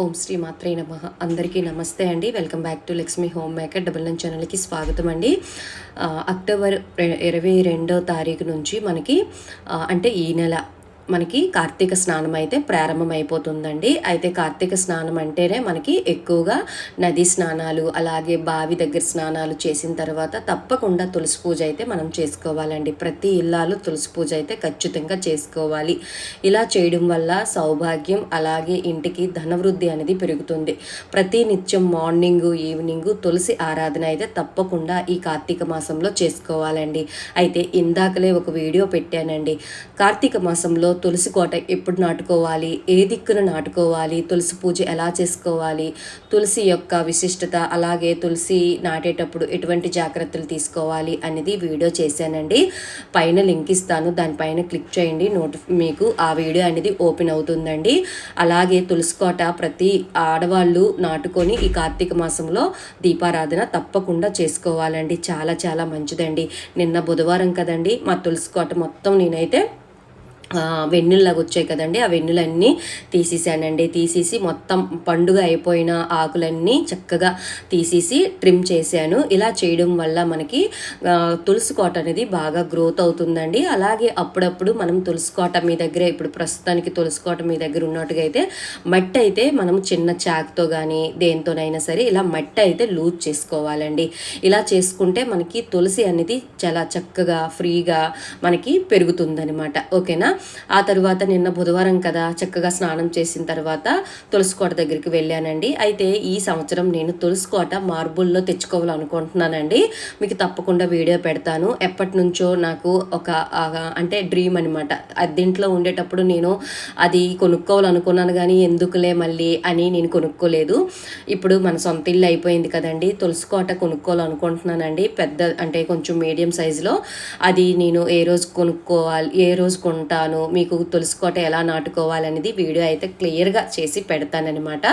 ఓం శ్రీ మాత్రే నమః. అందరికీ నమస్తే అండి. Welcome back to Lakshmi home maker double nine ఛానల్కి స్వాగతం అండి. అక్టోబర్ 22వ తారీఖు నుంచి మనకి అంటే ఈ నెల మనకి కార్తీక స్నానం అయితే ప్రారంభమైపోతుందండి. అయితే కార్తీక స్నానం అంటేనే మనకి ఎక్కువగా నదీ స్నానాలు, అలాగే బావి దగ్గర స్నానాలు చేసిన తర్వాత తప్పకుండా తులసి పూజ అయితే మనం చేసుకోవాలండి. ప్రతి ఇల్లాలు తులసి పూజ అయితే ఖచ్చితంగా చేసుకోవాలి. ఇలా చేయడం వల్ల సౌభాగ్యం, అలాగే ఇంటికి ధనవృద్ధి అనేది పెరుగుతుంది. ప్రతి నిత్యం మార్నింగు ఈవినింగు తులసి ఆరాధన అయితే తప్పకుండా ఈ కార్తీక మాసంలో చేసుకోవాలండి. అయితే ఇందాకలే ఒక వీడియో పెట్టానండి. కార్తీక మాసంలో తులసి కోట ఎప్పుడు నాటుకోవాలి, ఏ దిక్కున నాటుకోవాలి, తులసి పూజ ఎలా చేసుకోవాలి, తులసి యొక్క విశిష్టత, అలాగే తులసి నాటేటప్పుడు ఎటువంటి జాగ్రత్తలు తీసుకోవాలి అనేది వీడియో చేశానండి. పైన లింక్ ఇస్తాను, దానిపైన క్లిక్ చేయండి, మీకు ఆ వీడియో అనేది ఓపెన్ అవుతుందండి. అలాగే తులసి కోట ప్రతి ఆడవాళ్ళు నాటుకొని ఈ కార్తీక మాసంలో దీపారాధన తప్పకుండా చేసుకోవాలండి. చాలా చాలా మంచిదండి. నిన్న బుధవారం కదండి, మా తులసి కోట మొత్తం నేనైతే వెన్నుల్లాగా వచ్చాయి కదండి, ఆ వెన్నులన్నీ తీసేసానండి. తీసేసి మొత్తం పండుగ అయిపోయిన ఆకులన్నీ చక్కగా తీసేసి ట్రిమ్ చేశాను. ఇలా చేయడం వల్ల మనకి తులసి కోట అనేది బాగా గ్రోత్ అవుతుందండి. అలాగే అప్పుడప్పుడు మనం తులసి కోట మీ దగ్గర, ఇప్పుడు ప్రస్తుతానికి తులసి కోట మీ దగ్గర ఉన్నట్టుగా అయితే మట్టి అయితే మనం చిన్న చాక్తో కానీ దేంతోనైనా సరే ఇలా మట్టి అయితే లూజ్ చేసుకోవాలండి. ఇలా చేసుకుంటే మనకి తులసి అనేది చాలా చక్కగా ఫ్రీగా మనకి పెరుగుతుందనమాట. ఓకేనా. ఆ తర్వాత నిన్న బుధవారం కదా, చక్కగా స్నానం చేసిన తర్వాత తులసి కోట దగ్గరికి వెళ్ళానండి. అయితే ఈ సంవత్సరం నేను తులసి కోట మార్బుల్లో తెచ్చుకోవాలనుకుంటున్నానండి. మీకు తప్పకుండా వీడియో పెడతాను. ఎప్పటి నుంచో నాకు ఒక అంటే డ్రీమ్ అనమాట. అద్దెంట్లో ఉండేటప్పుడు నేను అది కొనుక్కోవాలనుకున్నాను, కానీ ఎందుకులే మళ్ళీ అని నేను కొనుక్కోలేదు. ఇప్పుడు మన సొంత ఇల్లు అయిపోయింది కదండి, తులసి కోట కొనుక్కోవాలనుకుంటున్నానండి. పెద్ద అంటే కొంచెం మీడియం సైజులో. అది నేను ఏ రోజు కొనుక్కోవాలి, ఏ రోజు కొంటాను, మీకు తులసి కోట ఎలా నాటుకోవాలనేది వీడియో అయితే క్లియర్గా చేసి పెడతానమాట.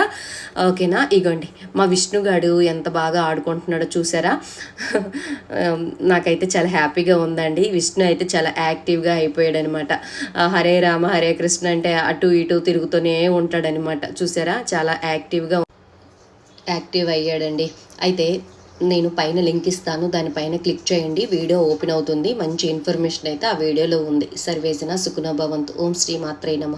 ఓకేనా. ఇగోండి మా విష్ణుగాడు ఎంత బాగా ఆడుకుంటున్నాడో చూసారా. నాకైతే చాలా హ్యాపీగా ఉందండి. విష్ణు అయితే చాలా యాక్టివ్గా అయిపోయాడు అనమాట. హరే రామ హరే కృష్ణ అంటే అటు ఇటు తిరుగుతూనే ఉంటాడనమాట. చూసారా, చాలా యాక్టివ్ అయ్యాడండి. అయితే నేను పైన లింక్ ఇస్తాను, దానిపైన క్లిక్ చేయండి, వీడియో ఓపెన్ అవుతుంది. మంచి ఇన్ఫర్మేషన్ అయితే ఆ వీడియోలో ఉంది. సర్వేజన సుఖినో భవంతు. ఓం శ్రీ మాత్రే నమః.